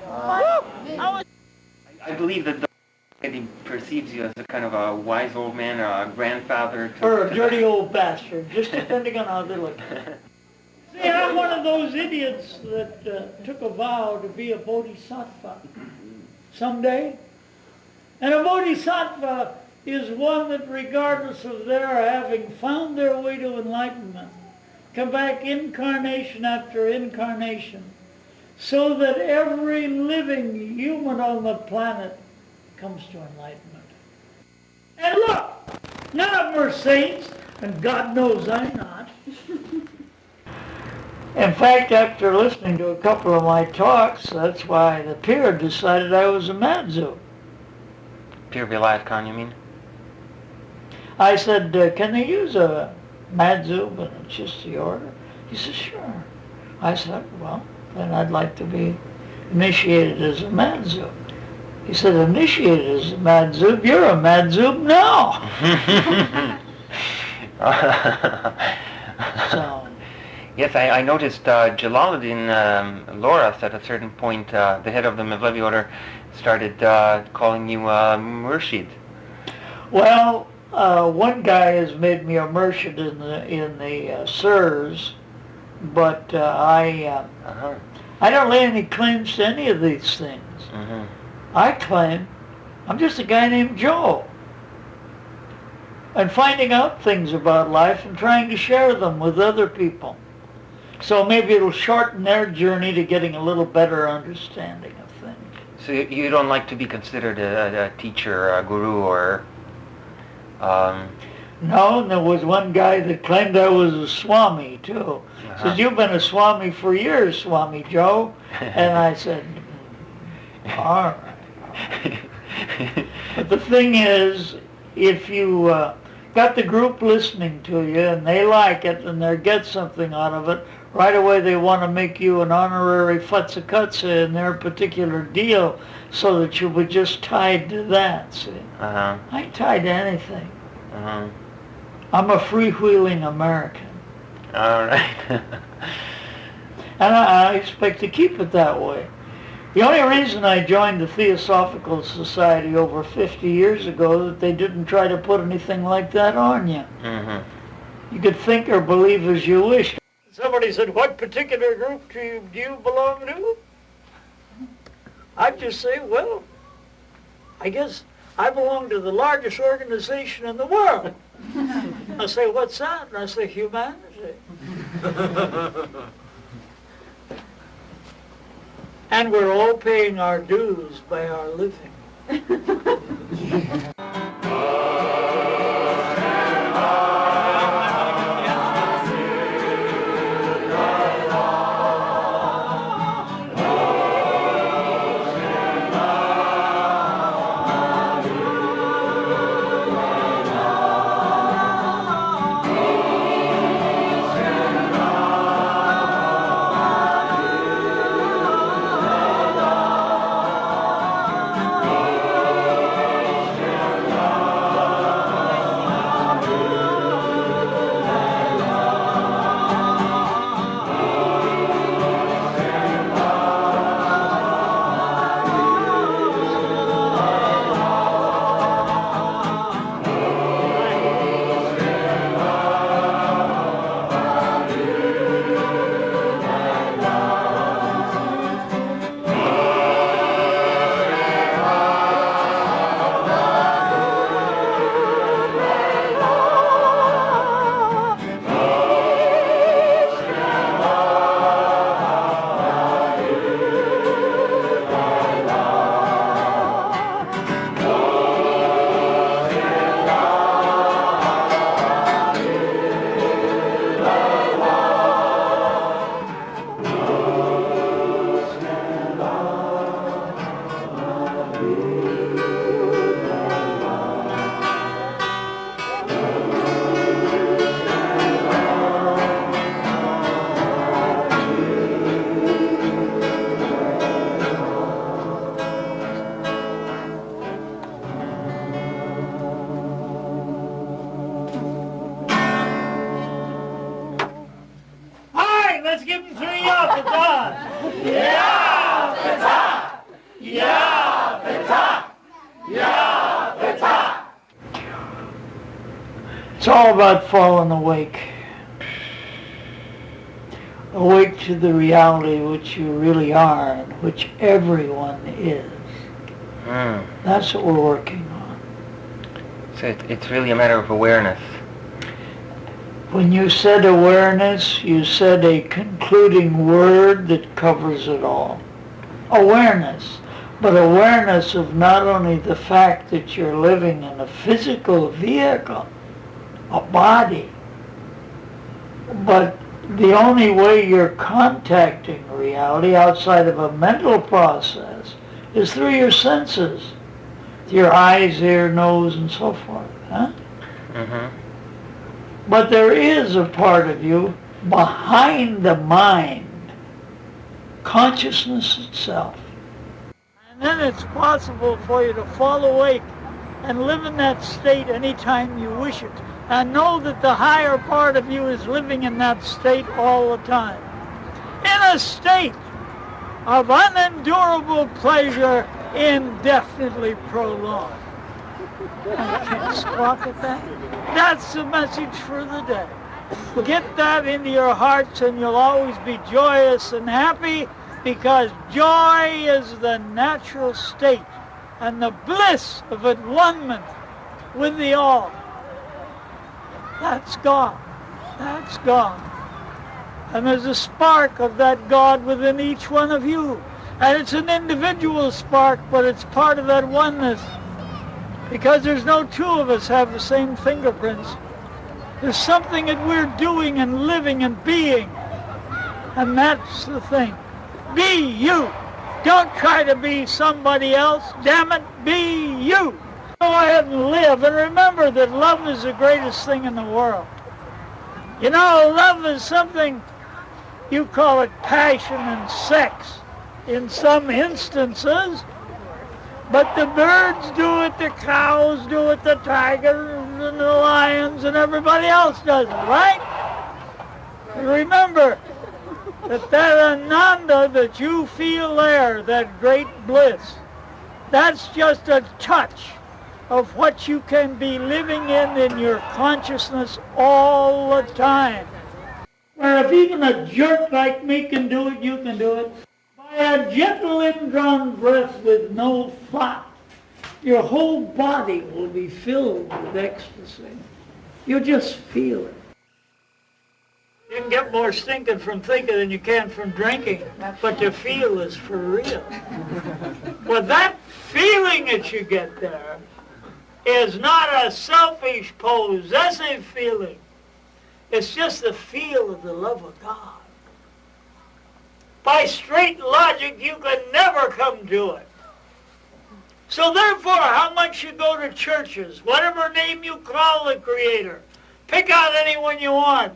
I believe that he perceives you as a kind of a wise old man, a grandfather. Or a dirty old bastard, just depending on how they look at it. See, I'm one of those idiots that took a vow to be a bodhisattva someday. And a bodhisattva is one that, regardless of their having found their way to enlightenment, come back incarnation after incarnation, so that every living human on the planet comes to enlightenment. And look, none of them are saints, and God knows I'm not. In fact, after listening to a couple of my talks, that's why the peer decided I was a madzu. Peer Vilayatkan, you mean? I said, can they use a madzu, but it's just the order? He said, sure. I said, well, then I'd like to be initiated as a madzu. He said, initiated as a madzub? You're a madzub now. So, yes, I noticed Jalaluddin Loras at a certain point, the head of the Mevlevi order, started calling you Murshid. Well, one guy has made me a Murshid in the Sirs, but I don't lay any claims to any of these things. Mm-hmm. I claim I'm just a guy named Joe, and finding out things about life and trying to share them with other people. So maybe it'll shorten their journey to getting a little better understanding of things. So you don't like to be considered a teacher, a guru, or... No, and there was one guy that claimed I was a Swami, too. Says, you've been a Swami for years, Swami Joe. And I said, all right. But the thing is, if you got the group listening to you and they like it and they get something out of it, right away they want to make you an honorary futzakutsa in their particular deal so that you'll be just tied to that, see? I ain't tied to anything. I'm a freewheeling American. All right. And I expect to keep it that way. The only reason I joined the Theosophical Society over 50 years ago that they didn't try to put anything like that on you. Mm-hmm. You could think or believe as you wish. Somebody said, what particular group do you belong to? I'd just say, well, I guess I belong to the largest organization in the world. I say, what's that? And I say, humanity. And we're all paying our dues by our living. Let's give him 3 up, it's on. Yeah, it's on. all about falling awake. Awake to the reality which you really are and which everyone is. That's what we're working on. So it's really a matter of awareness. When you said awareness, you said a concluding word that covers it all. Awareness. But awareness of not only the fact that you're living in a physical vehicle, a body, but the only way you're contacting reality outside of a mental process is through your senses. Your eyes, ear, nose, and so forth. Huh? But there is a part of you behind the mind, consciousness itself. And then it's possible for you to fall awake and live in that state anytime you wish it. And know that the higher part of you is living in that state all the time. In a state of unendurable pleasure indefinitely prolonged. I can't squawk at that. That's the message for the day. Get that into your hearts and you'll always be joyous and happy, because joy is the natural state and the bliss of at-one-ment with the all. That's God. That's God. And there's a spark of that God within each one of you. And it's an individual spark, but it's part of that oneness. Because there's no two of us have the same fingerprints. There's something that we're doing and living and being. And that's the thing. Be you. Don't try to be somebody else. Damn it, be you. Go ahead and live. And remember that love is the greatest thing in the world. You know, love is something, you call it passion and sex in some instances. But the birds do it, the cows do it, the tigers and the lions and everybody else does it, right? And remember that ananda that you feel there, that great bliss, that's just a touch of what you can be living in your consciousness all the time. Where if even a jerk like me can do it, you can do it. By a gentle indrawn breath with no thought, your whole body will be filled with ecstasy. You'll just feel it. You can get more stinking from thinking than you can from drinking, but to feel is for real. Well, that feeling that you get there is not a selfish, possessive feeling. It's just the feel of the love of God. By straight logic, you can never come to it. So therefore, how much you go to churches, whatever name you call the Creator, pick out anyone you want.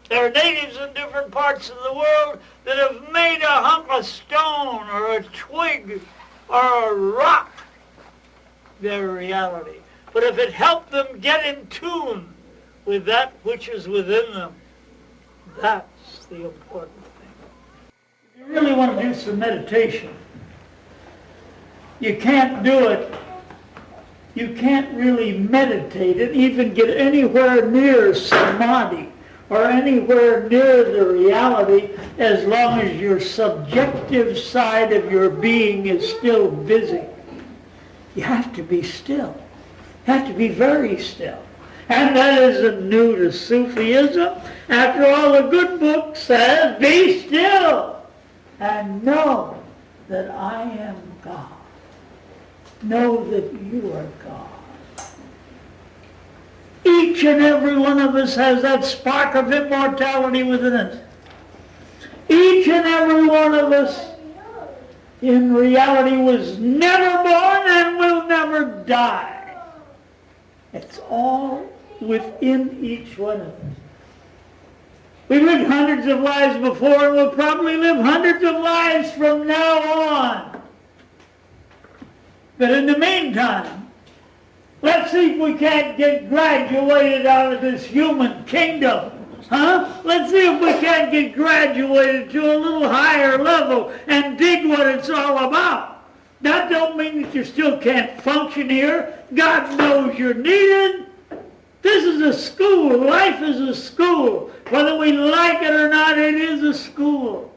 There are natives in different parts of the world that have made a hunk of stone or a twig or a rock their reality. But if it helped them get in tune with that which is within them, that's the important thing. If you really want to do some meditation, you can't do it. You can't really meditate and even get anywhere near samadhi or anywhere near the reality as long as your subjective side of your being is still busy. You have to be still. You have to be very still. And that isn't new to Sufism. After all, the good book says, be still and know that I am God. Know that you are God. Each and every one of us has that spark of immortality within us. Each and every one of us in reality was never born and will never die. It's all within each one of us. We lived hundreds of lives before and will probably live hundreds of lives from now on. But in the meantime, let's see if we can't get graduated out of this human kingdom. Let's see if we can't get graduated to a little higher level and dig what it's all about. That don't mean that you still can't function here. God knows you're needed. This is a school. Life is a school. Whether we like it or not, it is a school.